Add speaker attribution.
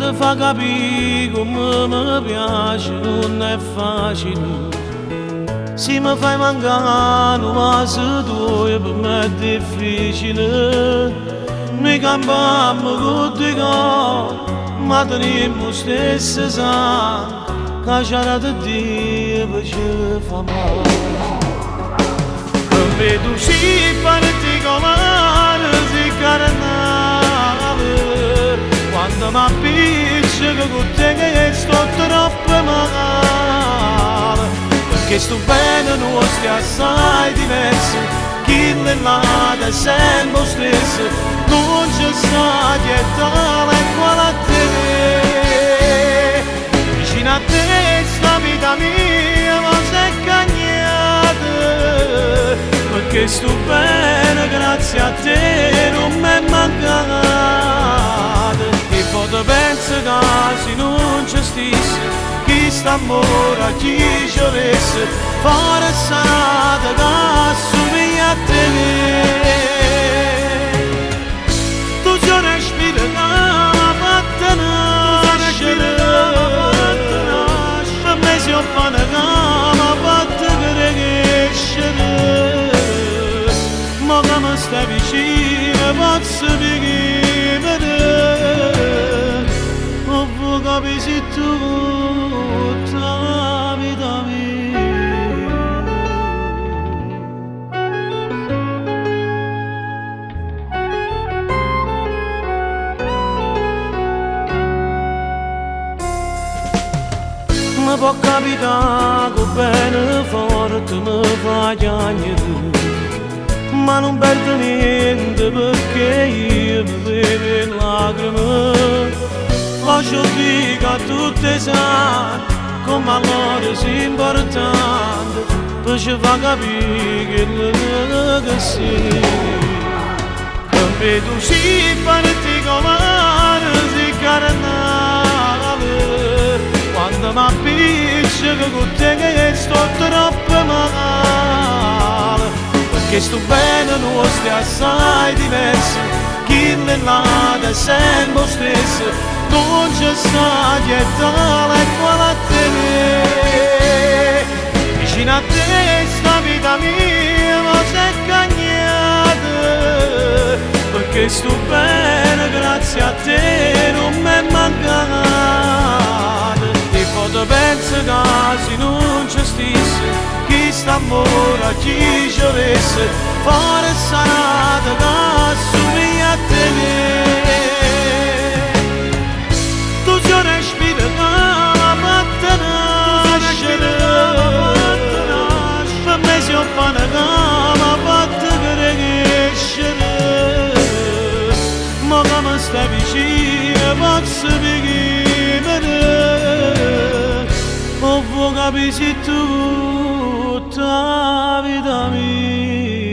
Speaker 1: ti fa capire come mi piace, non è facile. Se mi fai mancare una seduta per me è difficile. Noi cambiamo con due cose, ma teniamo stessa sangue, che c'era di Dio ci fa male. Non vedo si particolare, si carnale, quando mi appiccica con te che sto troppo male. Perché sto bene non stai assai diversi, chi è là è sempre lo stesso, non c'è sta dietale quale a te. Vicino a te sta vita mia ma sei cagnata, perché sto bene grazie a te non mi è mancata. E poi ti penso che se non c'è stessi, chi sta amore, chi ci volesse, fare sarà che assomiglia a te. Tu ci respiri che mi fatta nascere, per me si offane che mi fatta crescere. Ma che mi stai vicino posso vivere, non vuoi capire se tu tutta vita mia. Mi può capitare che bene forte mi fa piangere, ma non perdo niente perché io mi vedo in lacrime. Lascio dire a tutte santi come allora sia importante per ci far capire che sei. Non vedo si particolare, si carnale, quando mi appiccica con te che sto troppo male. Perché sto bene non stai assai diversi, chi è là è sempre lo stesso, non c'è sta dietale quale a te. Vicino a te sta vita mia ma sei cagnata, perché sto bene grazie a te non mi è mancata. E poi ti penso che se non c'è stessi, chi sta amore, chi ci volesse, fare sarà che assomiglia a te. Tu ci respiri che mi fatta nascere, per me si offane che mi fatta crescere. Ma che mi stai vicino posso vivere, non vuoi capire se tutta vita mia.